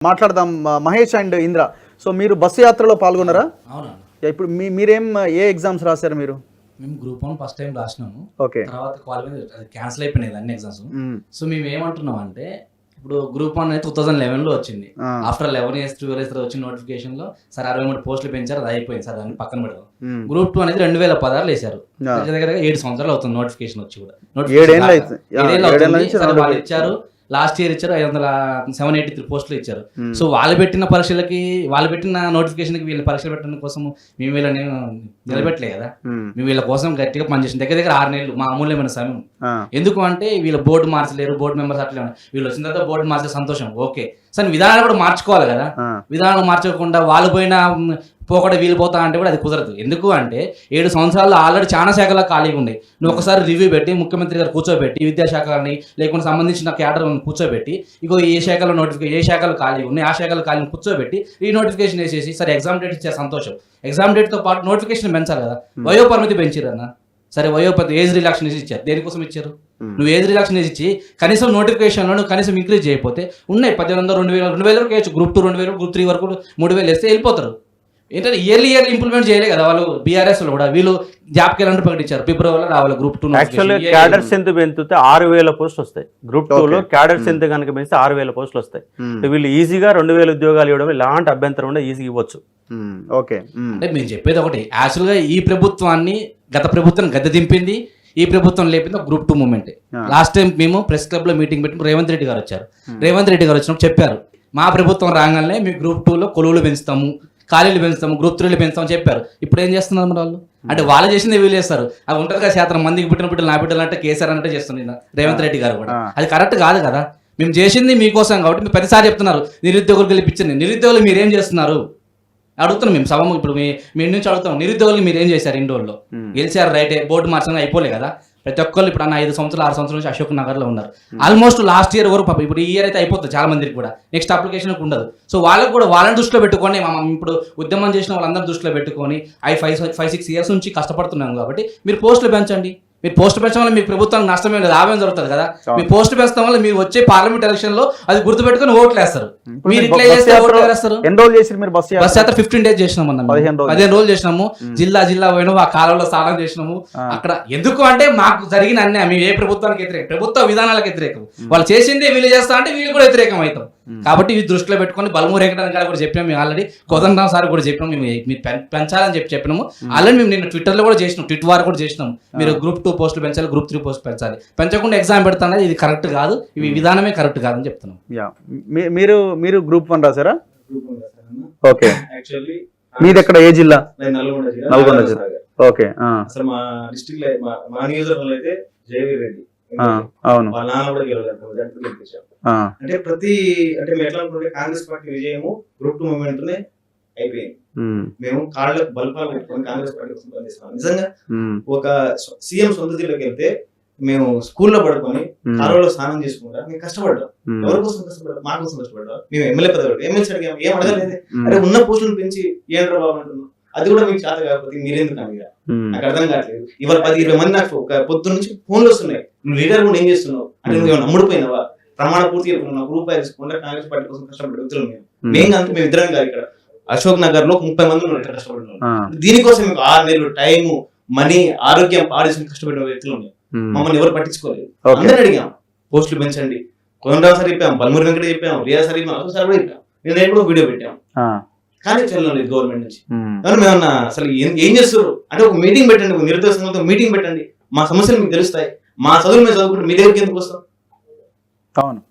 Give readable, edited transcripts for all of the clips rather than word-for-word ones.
మాట్లాడదాం. Mahesh and Indra, so మీరు bus యాత్రలో పాల్గొన్నారా? అవునండి. ఇప్పుడు మీరేం ఏ ఎగ్జామ్స్ రాశారు మీరు? మేము గ్రూప్ 1 ఫస్ట్ టైం రాసినాము. ఓకే. తర్వాత క్వాలిఫై క్యాన్సిల్ అయిపోయినాయి అన్ని ఎగ్జామ్స్. సో మేము ఏమంటున్నాం అంటే ఇప్పుడు గ్రూప్ 1 అయితే 2011లో వచ్చింది. ఆఫ్టర్ 11 years 12 years వచ్చిన నోటిఫికేషన్ లో సరే 63 పోస్టులు పెంచారు, అది అయిపోయింది సార్, దాన్ని పక్కన పెడదాం. గ్రూప్ 2 అనేది 2016 వేశారు. దగ్గర 7 సంవత్సరాలు అవుతుంది నోటిఫికేషన్ వచ్చి కూడా. 7 వాళ్ళు ఇచ్చారు. లాస్ట్ ఇయర్ ఇచ్చారు 783 పోస్టులు ఇచ్చారు. సో వాళ్ళు పెట్టిన పరీక్షలకి, వాళ్ళు పెట్టిన నోటిఫికేషన్కి వీళ్ళ పరీక్షలు పెట్టడం కోసం మేము వీళ్ళని నిలబెట్టలే కదా. మేము వీళ్ళ కోసం గట్టిగా పనిచేసిన దగ్గర 6 నెలలు మా అమూల్యమైన సమయం. ఎందుకు అంటే వీళ్ళ బోర్డు మార్చలేరు, బోర్డు మెంబర్స్ అట్లే వీళ్ళు వచ్చిన తర్వాత బోర్డు మార్చే సంతోషం ఓకే, సరే విధానాలు కూడా మార్చుకోవాలి కదా. విధానాలు మార్చకుండా వాళ్ళు పోయిన పోకడ వీలు పోతా అంటే కూడా అది కుదరదు. ఎందుకు అంటే 7 సంవత్సరాలు ఆల్రెడీ చాలా శాఖలో ఖాళీగా ఉన్నాయి. నువ్వు ఒకసారి రివ్యూ పెట్టి ముఖ్యమంత్రి గారు కూర్చోబెట్టి విద్యాశాఖని లేకుండా సంబంధించిన క్యాడర్ కూర్చోబెట్టి ఇగో ఏ శాఖలో ఏ శాఖలు ఖాళీ ఉన్నాయి ఆ శాఖలు ఖాళీ కూర్చోబెట్టి ఈ నోటిఫికేషన్ వేసేసి సరే ఎగ్జామ్ డేట్ ఇచ్చే సంతోషం. ఎగ్జామ్ డేట్తో పాటు నోటిఫికేషన్ పెంచాలి కదా. వయోపరిమితి పెంచారన్న, సరే వయోపరిమితి ఏజ్ రిలాక్షన్ ఇచ్చారు. దేనికోసం ఇచ్చారు? నువ్వు ఏజ్ రిలాక్షన్ ఇచ్చి కనీసం నోటిఫికేషన్లో నువ్వు కనీసం ఇంక్రీజ్ చేయకపోతే ఉన్నాయి 1800 2000 వరకు వేయచ్చు. గ్రూప్ 2 2000, గ్రూప్ 3 వరకు 3000 వేస్తే వెళ్ళిపోతారు. ఏంటంటే ఇయర్లీ ఇంప్లిమెంట్ చేయలే కదా వాళ్ళు. బీఆర్ఎస్ లో కూడా వీళ్ళు జాబ్ క్యాలెండర్ ప్రకటించారు, ఫిబ్రవరిలో రావాలి గ్రూప్ 2. యాక్చువల్లీ క్యాడర్ స్ట్రెంత్ పెంచితే 6000 పోస్టులు వస్తాయి. గ్రూప్ 2లో క్యాడర్ స్ట్రెంత్ కనుక పెంచితే 6000 పోస్టులు వస్తాయి. వీళ్ళు ఈజీగా 2000 ఉద్యోగాలు ఇవ్వడం ఎలాంటి అభ్యంతరం ఉండే ఈజీగా ఇవ్వచ్చు. ఓకే. అంటే మేము చెప్పేది ఒకటి, యాక్చువల్గా ఈ ప్రభుత్వాన్ని గత ప్రభుత్వం గద్దె దింపింది, ఈ ప్రభుత్వం లేపింది గ్రూప్ 2 మూవ్మెంట్. లాస్ట్ టైం మేము ప్రెస్ క్లబ్ లో మీటింగ్ పెట్టి రేవంత్ రెడ్డి గారు వచ్చారు. రేవంత్ రెడ్డి గారు వచ్చినప్పుడు చెప్పారు మా ప్రభుత్వం రాగానే మేము గ్రూప్ 2లో కొలువులు పెంచుతాము, ఖాళీలు పెంచుతాము, గ్రూప్ 3లో పెంచుతామని చెప్పారు. ఇప్పుడు ఏం చేస్తున్నారు మరి వాళ్ళు? అంటే వాళ్ళు చేసింది వీళ్ళు చేస్తారు. అది ఉంటుంది కదా శాతం మందికి పుట్టిన బిడ్డలు నా బిడ్డలు అంటే కేసీఆర్ అంటే చేస్తున్నారు రేవంత్ రెడ్డి గారు కూడా. అది కరెక్ట్ కాదు కదా. మేము చేసింది మీకోసం కాబట్టి మీరు ప్రతిసారి చెప్తున్నారు నిరుద్యోగులు గెలిపించండి. నిరుద్యోగులు మీరేం చేస్తున్నారు అడుగుతున్నాం మేము సభ. ఇప్పుడు మీ నుంచి అడుగుతాం, నిరుద్యోగులు మీరు ఏం చేశారు? ఇన్ని రోజుల్లో గెలిచారు రైటే, బోర్డు మార్చడం అయిపోలే కదా. ప్రతి ఒక్కళ్ళు ఇప్పుడు 5 సంవత్సరాలు 6 సంవత్సరాల నుంచి అశోక్ నగర్లో ఉన్నారు. ఆల్మోస్ట్ లాస్ట్ ఇయర్ వరకు పాపం, ఇప్పుడు ఈ ఇయర్ అయితే అయిపోతుంది చాలా మందికి కూడా, నెక్స్ట్ అప్లికేషన్ ఉండదు. సో వాళ్ళకు కూడా వాళ్ళని దృష్టిలో పెట్టుకొని ఇప్పుడు ఉద్యమం చేసిన వాళ్ళందరూ దృష్టిలో పెట్టుకొని 5-6 years నుంచి కష్టపడుతున్నాం కాబట్టి మీరు పోస్టులు పెంచండి. మీరు పోస్ట్ పెంచడం వల్ల మీ ప్రభుత్వానికి నష్టమే లేదు, లాభం జరుగుతుంది కదా. మీ పోస్ట్ పెంచడం వల్ల మీరు వచ్చే పార్లమెంట్ ఎలక్షన్ లో అది గుర్తుపెట్టుకుని ఓట్లు వేస్తారు. మీరు ఇట్లా చేస్తే ఓట్లు వేస్తారు. బస్ యాత్ర 15 days చేసినాము అన్న, 15 రోజులు చేసినాము. జిల్లా పోయినాము, ఆ కాలంలో స్నానం చేసినాము. అక్కడ ఎందుకు అంటే మాకు జరిగిన అన్యాయం, మేము ఏ ప్రభుత్వానికి వ్యతిరేకం, ప్రభుత్వ విధానాలకు వ్యతిరేకం. వాళ్ళు చేసింది వీళ్ళు చేస్తా అంటే వీళ్ళు కూడా వ్యతిరేకం అవుతాం. కాబట్టి ఇవి దృష్టిలో పెట్టుకుని బలమూరు వెంకటరమణ కూడా చెప్పినాం. మేము ఆల్రెడీ కోదండరాం సార్ కూడా చెప్పినాం, మేము మీరు పెంచాలని చెప్పినాము. ఆల్రెడీ మేము నిన్న ట్విట్టర్లో కూడా చేసినాం, ట్విట్ వార్ కూడా చేసినాం. మీరు గ్రూప్ 2 పోస్టులు పెంచాలి, గ్రూప్ 3 పోస్టులు పెంచాలి. పెంచకుండా ఎగ్జామ్ పెడతానది ఇది కరెక్ట్ కాదు, ఇవి విధానమే కరెక్ట్ కాదని చెప్తున్నాం. మీరు గ్రూప్ 1 రాసారా? ఓకే. మీది ఎక్కడ, ఏ జిల్లా? నల్గొండ జిల్లా. ఓకే. అసలు మా డిస్ట్రిక్ట్ మా నియోజకవర్గంలో అయితే జయవీర్ రెడ్డి అవును వాళ్ళ నాన్న కూడా గెలిచాం. అంటే అంటే మేము ఎట్లా అనుకుంటే కాంగ్రెస్ పార్టీ విజయము గ్రూప్ 2 మూవ్మెంట్ అయిపోయింది. మేము కాళ్ళకు బల్పాలు పెట్టుకొని కాంగ్రెస్ పార్టీ కోసం పనిచేస్తున్నాం. నిజంగా ఒక సీఎం సొంత జిల్లాకి వెళ్తే మేము స్కూల్లో పడుకొని కాలువలో స్నానం చేసుకుంటా మేము కష్టపడ్డాం. ఎవరి కోసం కష్టపడ్డాం? మా కోసం కష్టపడ్డాం. మేము ఎమ్మెల్యే పదవి ఎమ్మెల్సీ అడిగాం, ఏం అడగలేదు. అంటే ఉన్న పోస్టులను పెంచి ఏంట్రా బాబు అంటున్నాం. అది కూడా మీకు చేత కాకపోతే మీరెందుకు అని నాకు అర్థం కావట్లేదు. ఇవాళ 10-20 మంది నాకు ఒక పొద్దున్న నుంచి ఫోన్లు వస్తున్నాయి, నువ్వు లీడర్ కూడా ఏం చేస్తున్నావు అంటే నువ్వు నమ్ముడిపోయినావా, ప్రమాణ పూర్తి రూపాయలు తీసుకుంటే కాంగ్రెస్ పార్టీ కోసం కష్టపడి వ్యక్తులు మేము అంతా మేము ఇద్దరం కాదు. ఇక్కడ అశోక్ నగర్ లో 30 మంది ఉన్నారు కష్టపడిన. దీనికోసం మీకు 6 నెలలు టైము, మనీ, ఆరోగ్యం పాడేసి కష్టపడిన వ్యక్తులు ఉన్నాయి. మమ్మల్ని ఎవరు పట్టించుకోలేదు. అందరూ అడిగాం పోస్టులు పెంచండి. కోదండరాం సార్ చెప్పాం, బలమూరి వెంకట చెప్పాం, రియా సార్ చెప్పాం, అశోక్ సార్ కూడా చెప్పాం. నేను కూడా వీడియో పెట్టాం, కానీ చల్లలేదు గవర్నమెంట్ నుంచి. మేమన్నా అసలు ఏం చేస్తారు అంటే ఒక మీటింగ్ పెట్టండి, ఒక నిరుద్యోగ సంఘంతో మీటింగ్ పెట్టండి, మా సమస్యలు మీకు తెలుస్తాయి. మా చదువులు మేము చదువుకుంటే మీ దగ్గరికి ఎందుకు వస్తాం? అవును.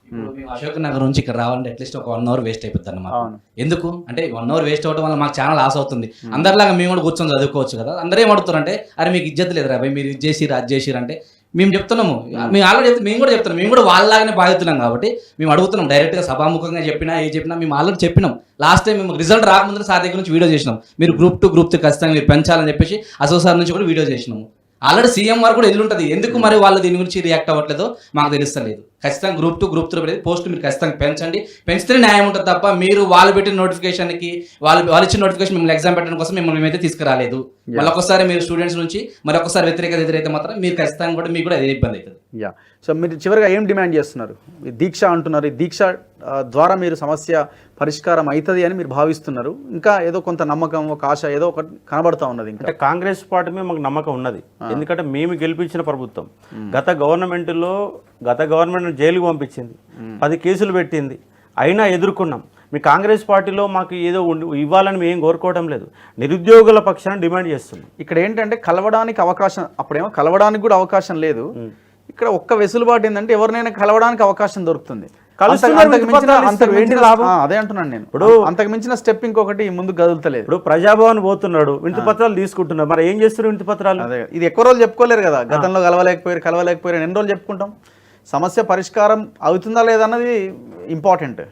మేము అశోక్ నగర్ నుంచి ఇక్కడ రావాలంటే అట్లీస్ట్ ఒక 1 hour వేస్ట్ అయిపోతుంది అన్నమాట. ఎందుకు అంటే 1 hour వేస్ట్ అవడం వల్ల మాకు చాలా లాస్ అవుతుంది. అందరిలాగా మేము కూడా కూర్చొని చదువుకోవచ్చు కదా. అందరూ ఏమడుగుతారు అంటే అరే మీకు ఇజ్జత్ లేదు రా, మీరు ఇది చేసిరు అది చేసిరు అంటే మేము చెప్తున్నాము. మేము ఆల్రెడీ మేము కూడా చెప్తున్నాం, మేము కూడా వాళ్ళలాగానే బాధితున్నాం కాబట్టి మేము అడుగుతున్నాం డైరెక్ట్గా సభాముఖంగా చెప్పినా ఏ చెప్పినా మేము ఆల్రెడీ చెప్పినాం. లాస్ట్ టైం మేము రిజల్ట్ రాకముందు సార్ దగ్గర నుంచి వీడియో చేసినాం, మీరు గ్రూప్ 2 గ్రూప్ 3 ఖచ్చితంగా మీరు పెంచాలని చెప్పేసి అశోక్ సార్ నుంచి కూడా వీడియో చేసినాము. ఆల్రెడీ సీఎం వారు కూడా ఎదురుంటుంది. ఎందుకు మరి వాళ్ళు దీని గురించి రియాక్ట్ అవ్వట్లేదో మాకు తెలుస్తలేదు. ఖచ్చితంగా గ్రూప్ 2 గ్రూప్ 3 పోస్టులు మీరు ఖచ్చితంగా పెంచండి. పెంచితే న్యాయం ఉంటుంది తప్ప మీరు వాళ్ళు పెట్టిన నోటిఫికేషన్కి వాళ్ళు ఇచ్చిన నోటిఫికేషన్ మిమ్మల్ని ఎగ్జామ్ పెట్టడం కోసం మిమ్మల్ని మేమైతే తీసుకురాలేదు. మళ్ళొకసారి మీరు స్టూడెంట్స్ నుంచి మరొకసారి వ్యతిరేకత ఎదురైతే మాత్రం మీరు ఖచ్చితంగా కూడా మీకు కూడా అదే ఇబ్బంది అవుతుంది. యా, సో మీరు చివరిగా ఏం డిమాండ్ చేస్తున్నారు? ఈ దీక్ష అంటున్నారు, ఈ దీక్ష ద్వారా మీరు సమస్య పరిష్కారం అవుతుంది అని మీరు భావిస్తున్నారు. ఇంకా ఏదో కొంత నమ్మకం, ఒక ఆశ ఏదో ఒకటి కనబడతా ఉన్నది. ఇంకా అంటే కాంగ్రెస్ పార్టీ మీద మాకు నమ్మకం ఉన్నది, ఎందుకంటే మేము గెలిపించిన ప్రభుత్వం. గత గవర్నమెంట్ జైలుకు పంపించింది, 10 కేసులు పెట్టింది, అయినా ఎదుర్కొన్నాం. మీ కాంగ్రెస్ పార్టీలో మాకు ఏదో ఇవ్వాలని మేము కోరుకోవడం లేదు, నిరుద్యోగుల పక్షాన డిమాండ్ చేస్తున్నాం. ఇక్కడ ఏంటంటే కలవడానికి అవకాశం, అప్పుడేమో కలవడానికి కూడా అవకాశం లేదు. ఇక్కడ ఒక్క వెసులుబాటు ఏంటంటే ఎవరినైనా కలవడానికి అవకాశం దొరుకుతుంది. అదే అంటున్నాను నేను. ఇప్పుడు అంతకు మించిన స్టెప్ ఇంకొకటి ముందు కదులుతలేదు. ఇప్పుడు ప్రజాభవన్ పోతున్నాడు, వినతి పత్రాలు తీసుకుంటున్నారు, మరి ఏం చేస్తున్నారు వినతి పత్రాలు? అదే, ఇది ఎక్కువ రోజులు చెప్పుకోలేరు కదా, గతంలో కలవలేకపోయారు ఎన్ని రోజులు చెప్పుకుంటాం? సమస్య పరిష్కారం అవుతుందా లేదా అన్నది ఇంపార్టెంట్.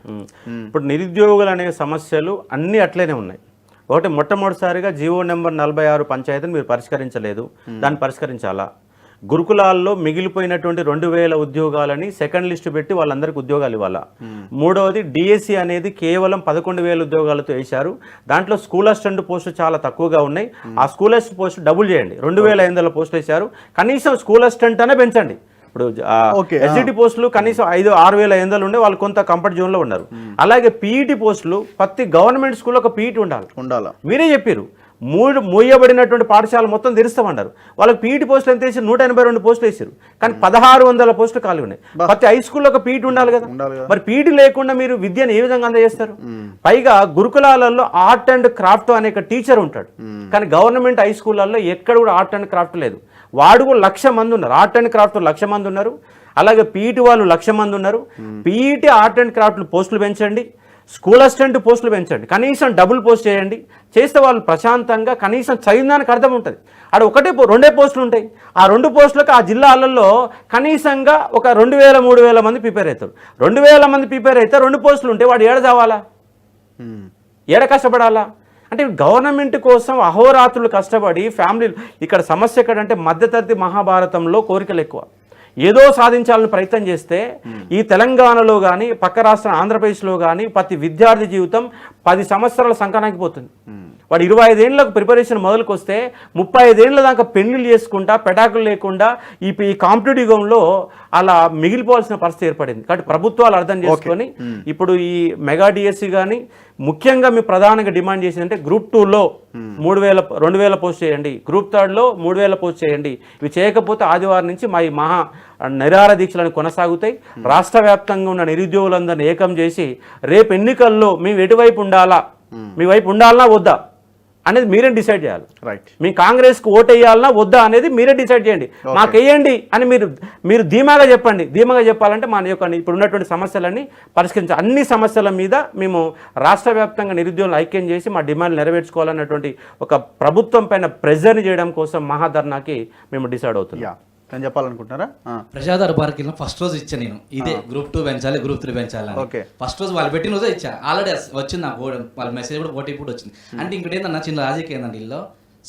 ఇప్పుడు నిరుద్యోగులు అనే సమస్యలు అన్నీ అట్లనే ఉన్నాయి. ఒకటి, మొట్టమొదటిసారిగా జీవో నెంబర్ 46 పంచాయతీని మీరు పరిష్కరించలేదు, దాన్ని పరిష్కరించాలా. గురుకులాల్లో మిగిలిపోయినటువంటి 2000 ఉద్యోగాలని సెకండ్ లిస్టు పెట్టి వాళ్ళందరికీ ఉద్యోగాలు ఇవ్వాలా. మూడవది, డిఎస్సి అనేది కేవలం 11,000 ఉద్యోగాలతో వేశారు, దాంట్లో స్కూల్ అసిస్టెంట్ పోస్టులు చాలా తక్కువగా ఉన్నాయి. ఆ స్కూల్ అసిస్టెంట్ పోస్టులు డబుల్ చేయండి. 2,500 పోస్టులు వేశారు, కనీసం స్కూల్ అసిస్టెంట్ అనే పెంచండి. ఇప్పుడు ఎస్జిటి పోస్టులు కనీసం 6,500 ఉండే, వాళ్ళు కొంత కంఫర్ట్ జోన్లో ఉన్నారు. అలాగే పీఈటీ పోస్టులు ప్రతి గవర్నమెంట్ స్కూల్లో ఒక పీఈటీ ఉండాలి. మీరే చెప్పారు, మూయబడినటువంటి పాఠశాల మొత్తం తెరుస్తామన్నారు. వాళ్ళకి పీఈటీ పోస్టులు ఎంత వేసారు? 182 పోస్టులు వేసారు, కానీ 1600 పోస్టులు ఖాళీ ఉన్నాయి. ప్రతి హై స్కూల్లో ఒక పీఈటీ ఉండాలి కదా. మరి పీఈటీ లేకుండా మీరు విద్యను ఏ విధంగా అందజేస్తారు? పైగా గురుకులాలలో ఆర్ట్ అండ్ క్రాఫ్ట్ అనే టీచర్ ఉంటాడు, కానీ గవర్నమెంట్ హై స్కూళ్ళల్లో ఎక్కడ కూడా ఆర్ట్ అండ్ క్రాఫ్ట్ లేదు. వాడు 1,00,000 మంది ఉన్నారు, ఆర్ట్ అండ్ క్రాఫ్ట్ 1,00,000 మంది ఉన్నారు. అలాగే పీఈటీ వాళ్ళు 1,00,000 మంది ఉన్నారు. పీఈటీ ఆర్ట్ అండ్ క్రాఫ్ట్ పోస్టులు పెంచండి, స్కూల్ అసిస్టెంట్ పోస్టులు పెంచండి, కనీసం డబుల్ పోస్ట్ చేయండి. చేస్తే వాళ్ళు ప్రశాంతంగా కనీసం చదివినానికి అర్థం ఉంటుంది. ఆడ 2 పోస్టులు ఉంటాయి, ఆ 2 పోస్టులకు ఆ జిల్లాలలో కనీసంగా ఒక 2,000 3,000 మంది ప్రిపేర్ అవుతారు. 2,000 మంది ప్రిపేర్ అయితే 2 పోస్టులు ఉంటే వాడు ఏడ చదవాలా, ఏడ కష్టపడాలా? అంటే గవర్నమెంట్ కోసం అహోరాత్రులు కష్టపడి ఫ్యామిలీలు. ఇక్కడ సమస్య ఎక్కడంటే మధ్యతరగతి మహాభారతంలో కోరికలు ఎక్కువ, ఏదో సాధించాలని ప్రయత్నం చేస్తే ఈ తెలంగాణలో కానీ పక్క రాష్ట్రం ఆంధ్రప్రదేశ్లో కానీ ప్రతి విద్యార్థి జీవితం 10 సంవత్సరాల సంకనానికి పోతుంది. వాడు 25 ఏళ్ళకు ప్రిపరేషన్ మొదలుకు వస్తే 35 ఏళ్ళ దాకా పెళ్లిళ్ళు చేసుకుంటా పెటాకులు లేకుండా ఈ కాంపిటేటివ్ యుగంలో అలా మిగిలిపోవాల్సిన పరిస్థితి ఏర్పడింది. కాబట్టి ప్రభుత్వాలు అర్థం చేసుకొని ఇప్పుడు ఈ మెగా డిఎస్సి కానీ ముఖ్యంగా మీ ప్రధానంగా డిమాండ్ చేసిందంటే గ్రూప్ 2లో 2,000 పోస్ట్ చేయండి, గ్రూప్ 3లో 3,000 పోస్ట్ చేయండి. ఇవి చేయకపోతే ఆదివారం నుంచి మా ఈ మహా నిరాహార దీక్షలను కొనసాగుతాయి. రాష్ట్ర వ్యాప్తంగా ఉన్న నిరుద్యోగులందరినీ ఏకం చేసి రేపు ఎన్నికల్లో మేము ఎటువైపు ఉండాలా, మీ వైపు ఉండాలన్నా వద్దా అనేది మీరే డిసైడ్ చేయాలి. రైట్, మీ కాంగ్రెస్కి ఓటు వేయాలన్నా వద్దా అనేది మీరే డిసైడ్ చేయండి. మాకు వేయండి అని మీరు ధీమాగా చెప్పండి. ధీమాగా చెప్పాలంటే మన యొక్క ఇప్పుడు ఉన్నటువంటి సమస్యలన్నీ పరిష్కరించాలి. అన్ని సమస్యల మీద మేము రాష్ట్ర వ్యాప్తంగా నిరుద్యోగులు ఐక్యం చేసి మా డిమాండ్లు నెరవేర్చుకోవాలన్నటువంటి ఒక ప్రభుత్వం పైన ప్రెజర్ని చేయడం కోసం మహాధర్నాకి మేము డిసైడ్ అవుతున్నాం. అని చెప్పాలనుకుంటున్నారా? ప్రజాదర పార్క్ ఫస్ట్ రోజు ఇచ్చా నేను, ఇదే గ్రూప్ 2 పెంచాలి, గ్రూప్ 3 పెంచాలి. ఫస్ట్ రోజు వాళ్ళు పెట్టిన రోజే ఇచ్చా. ఆల్రెడీ వచ్చింది నాకు వాళ్ళ మెసేజ్ కూడా ఓటీపీ కూడా వచ్చింది. అంటే ఇంకోటి ఏంటన్నా చిన్న రాజకీయ ఏంటంటే వీళ్ళు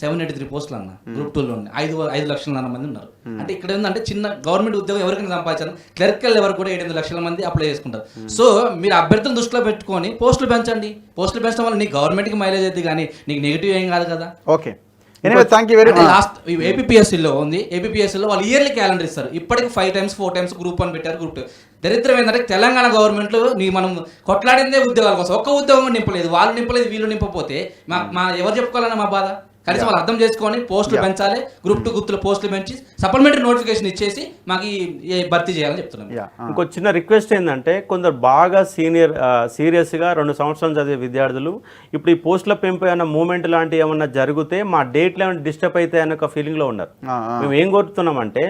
783 పోస్టులు అన్న గ్రూప్ 2లో ఉన్నాయి, 5 లక్షల మంది ఉన్నారు. అంటే ఇక్కడ ఏంటంటే చిన్న గవర్నమెంట్ ఉద్యోగం ఎవరికైనా సంపాదించారు, క్లర్కల్ ఎవరు కూడా 7 లక్షల మంది అప్లై చేసుకుంటారు. సో మీరు అభ్యర్థులను దృష్టిలో పెట్టుకొని పోస్టులు పెంచండి. పోస్టులు పెంచడం వల్ల నీకు గవర్నమెంట్కి మైలేజ్ అవుతుంది కానీ నీకు నెగిటివ్ ఏం కాదు కదా. ఓకే, లాస్ట్ ఏపీఎస్సీలో ఉంది, ఏపీఎస్సీలో వాళ్ళు ఇయర్లీ క్యాలెండర్ ఇస్తారు. ఇప్పటికి 5 times 4 times గ్రూప్ 1 పెట్టారు, గ్రూప్ 2. దరిద్రం ఏంటంటే తెలంగాణ గవర్నమెంట్లో మనం కొట్లాడిందే ఉద్యోగాల కోసం, ఒక్క ఉద్యోగం నింపలేదు, వాళ్ళు నింపలేదు, వీళ్ళు నింపపోతే మా ఎవరు చెప్పుకోవాలన్నా మా బాధ. కనీసం వాళ్ళు అర్థం చేసుకొని పోస్టులు పెంచాలి, గ్రూప్ 2 గుర్తులు పోస్టులు పెంచి సప్లిమెంటరీ నోటిఫికేషన్ ఇచ్చేసి మాకు భర్తీ చేయాలని చెప్తున్నాం. ఇంకో చిన్న రిక్వెస్ట్ ఏంటంటే కొందరు బాగా సీరియస్గా 2 సంవత్సరాలు చదివే విద్యార్థులు ఇప్పుడు ఈ పోస్టుల పెంపు ఏమైనా మూమెంట్ లాంటివి ఏమన్నా జరిగితే మా డేట్లు ఏమైనా డిస్టర్బ్ అవుతాయి అనే ఒక ఫీలింగ్లో ఉన్నారు. మేము ఏం కోరుతున్నామంటే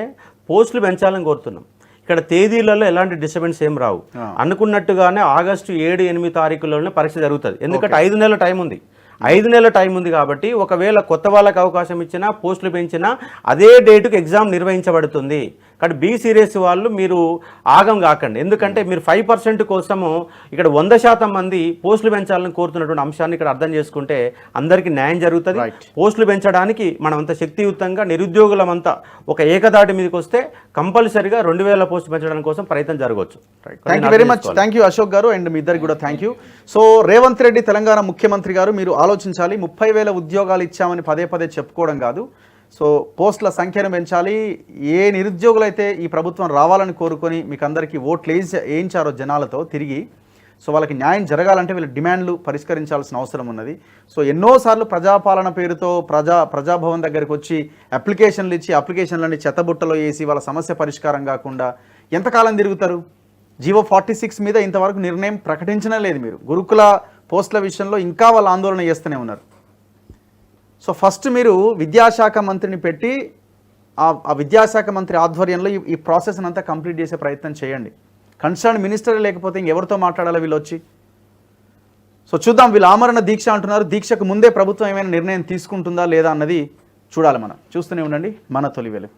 పోస్టులు పెంచాలని కోరుతున్నాం. ఇక్కడ తేదీలలో ఎలాంటి డిస్టర్బెన్స్ ఏం రావు. అనుకున్నట్టుగానే ఆగస్టు 7, 8 తారీఖుల్లోనే పరీక్ష జరుగుతుంది. ఎందుకంటే 5 నెలల టైం ఉంది. 5 నెలల టైం ఉంది కాబట్టి ఒకవేళ కొత్త వాళ్ళకి అవకాశం ఇచ్చినా పోస్టులు పెంచినా అదే డేటుకు ఎగ్జామ్ నిర్వహించబడుతుంది. కాబట్టి బీ సీరియస్ వాళ్ళు మీరు ఆగం కాకండి. ఎందుకంటే మీరు 5% కోసము ఇక్కడ 100% మంది పోస్టులు పెంచాలని కోరుతున్నటువంటి అంశాన్ని ఇక్కడ అర్థం చేసుకుంటే అందరికీ న్యాయం జరుగుతుంది. పోస్టులు పెంచడానికి మనం అంత శక్తియుతంగా నిరుద్యోగులమంతా ఒక ఏకదాటి మీదకి వస్తే కంపల్సరిగా 2000 పోస్టులు పెంచడానికి కోసం ప్రయత్నం జరగవచ్చు. Thank you very much. Thank you Ashok garu and మీ ఇద్దరికి కూడా thank you. So Revanth Reddy Telangana ముఖ్యమంత్రి గారు మీరు ఆలోచించాలి. 30,000 ఉద్యోగాలు ఇచ్చామని పదే పదే చెప్పుకోవడం కాదు. సో పోస్టుల సంఖ్యను పెంచాలి. ఏ నిరుద్యోగులైతే ఈ ప్రభుత్వం రావాలని కోరుకొని మీకు అందరికీ ఓట్లు వేయించారో జనాలతో తిరిగి, సో వాళ్ళకి న్యాయం జరగాలంటే వీళ్ళ డిమాండ్లు పరిష్కరించాల్సిన అవసరం ఉన్నది. సో ఎన్నోసార్లు ప్రజాపాలన పేరుతో ప్రజాభవన్ దగ్గరికి వచ్చి అప్లికేషన్లు ఇచ్చి అప్లికేషన్లన్నీ చెత్తబుట్టలో వేసి వాళ్ళ సమస్య పరిష్కారం కాకుండా ఎంతకాలం తిరుగుతారు? జీవో 46 మీద ఇంతవరకు నిర్ణయం ప్రకటించనే లేదు. మీరు గురుకుల పోస్టుల విషయంలో ఇంకా వాళ్ళు ఆందోళన చేస్తూనే ఉన్నారు. సో ఫస్ట్ మీరు విద్యాశాఖ మంత్రిని పెట్టి ఆ విద్యాశాఖ మంత్రి ఆధ్వర్యంలో ఈ ప్రాసెస్ అంతా కంప్లీట్ చేసే ప్రయత్నం చేయండి. కన్సర్న్ మినిస్టర్ లేకపోతే ఇంకెవరితో మాట్లాడాలి వీళ్ళు వచ్చి? సో చూద్దాం. వీళ్ళు ఆమరణ దీక్ష అంటున్నారు. దీక్షకు ముందే ప్రభుత్వం ఏమైనా నిర్ణయం తీసుకుంటుందా లేదా అన్నది చూడాలి. మనం చూస్తూనే ఉండండి మన తొలి వెలుగు.